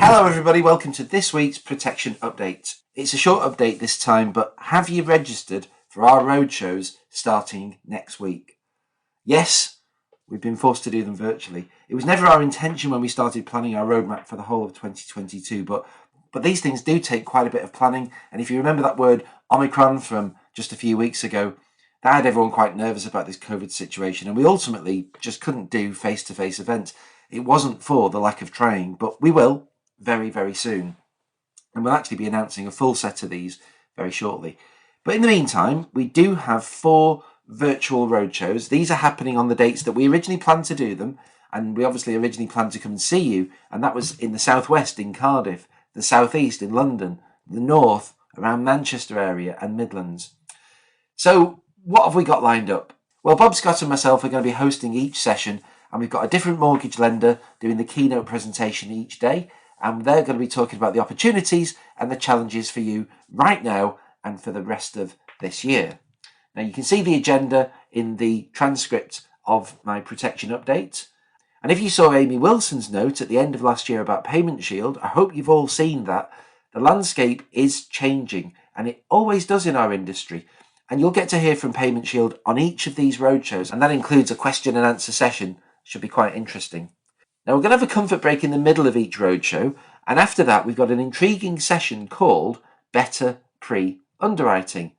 Hello everybody, welcome to this week's protection update. It's a short update this time, but have you registered for our roadshows starting next week? Yes, we've been forced to do them virtually. It was never our intention when we started planning our roadmap for the whole of 2022, but these things do take quite a bit of planning. And if you remember that word Omicron from just a few weeks ago, that had everyone quite nervous about this COVID situation, and we ultimately just couldn't do face-to-face events. It wasn't for the lack of trying, but we will very, very soon. And we'll actually be announcing a full set of these very shortly. But in the meantime, we do have 4 virtual roadshows. These are happening on the dates that we originally planned to do them. And we obviously originally planned to come and see you. And that was in the southwest in Cardiff, the southeast in London, the north around Manchester area and Midlands. So what have we got lined up? Well, Bob Scott and myself are going to be hosting each session. And we've got a different mortgage lender doing the keynote presentation each day. And they're going to be talking about the opportunities and the challenges for you right now and for the rest of this year. Now, you can see the agenda in the transcript of my protection update. And if you saw Amy Wilson's note at the end of last year about Payment Shield, I hope you've all seen that. The landscape is changing, and it always does in our industry. And you'll get to hear from Payment Shield on each of these roadshows, and that includes a question and answer session. Should be quite interesting. Now, we're going to have a comfort break in the middle of each roadshow, and after that we've got an intriguing session called Better Pre-Underwriting.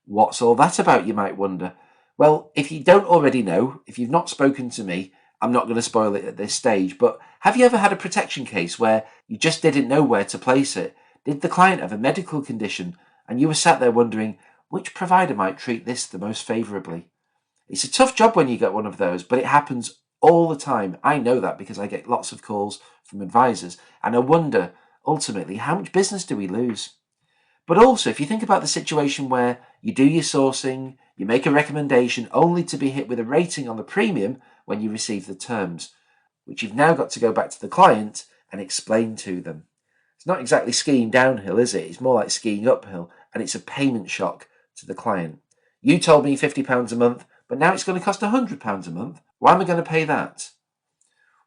What's all that about, you might wonder? Well, if you don't already know, if you've not spoken to me, I'm not going to spoil it at this stage, but have you ever had a protection case where you just didn't know where to place it? Did the client have a medical condition and you were sat there wondering which provider might treat this the most favourably? It's a tough job when you get one of those, but it happens all the time. I know that because I get lots of calls from advisors, and I wonder, ultimately, how much business do we lose? But also, if you think about the situation where you do your sourcing, you make a recommendation only to be hit with a rating on the premium when you receive the terms, which you've now got to go back to the client and explain to them. It's not exactly skiing downhill, is it? It's more like skiing uphill, and it's a payment shock to the client. You told me £50 a month, but now it's going to cost £100 a month. Why am I going to pay that?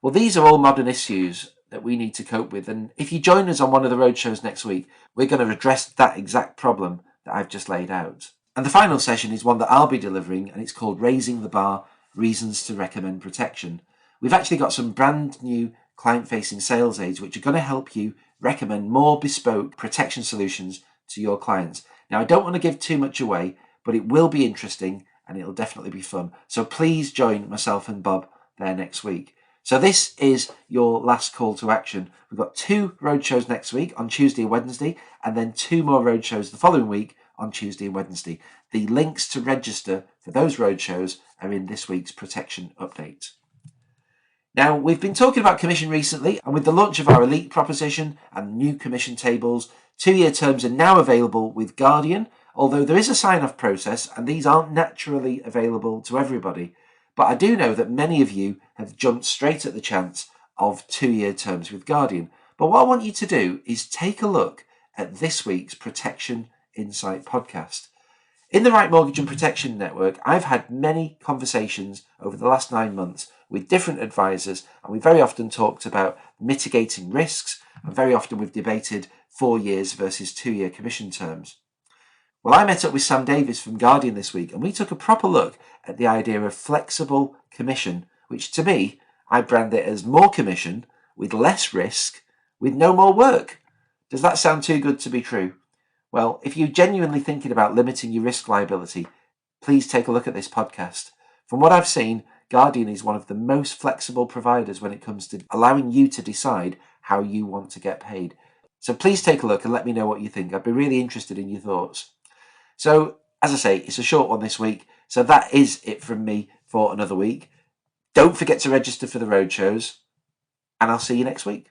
Well, these are all modern issues that we need to cope with. And if you join us on one of the roadshows next week, we're going to address that exact problem that I've just laid out. And the final session is one that I'll be delivering, and it's called Raising the Bar, Reasons to Recommend Protection. We've actually got some brand new client-facing sales aids which are going to help you recommend more bespoke protection solutions to your clients. Now, I don't want to give too much away, but it will be interesting and it'll definitely be fun. So please join myself and Bob there next week. So this is your last call to action. We've got 2 roadshows next week on Tuesday and Wednesday, and then 2 more roadshows the following week on Tuesday and Wednesday. The links to register for those roadshows are in this week's protection update. Now, we've been talking about commission recently, and with the launch of our Elite proposition and new commission tables, 2-year terms are now available with Guardian, although there is a sign-off process and these aren't naturally available to everybody. But I do know that many of you have jumped straight at the chance of 2-year terms with Guardian. But what I want you to do is take a look at this week's Protection Insight podcast. In the Right Mortgage and Protection Network, I've had many conversations over the last 9 months with different advisors, and we very often talked about mitigating risks, and very often we've debated 4 years versus 2-year commission terms. Well, I met up with Sam Davis from Guardian this week, and we took a proper look at the idea of flexible commission, which to me, I brand it as more commission with less risk with no more work. Does that sound too good to be true? Well, if you're genuinely thinking about limiting your risk liability, please take a look at this podcast. From what I've seen, Guardian is one of the most flexible providers when it comes to allowing you to decide how you want to get paid. So please take a look and let me know what you think. I'd be really interested in your thoughts. So, as I say, it's a short one this week. So that is it from me for another week. Don't forget to register for the roadshows, and I'll see you next week.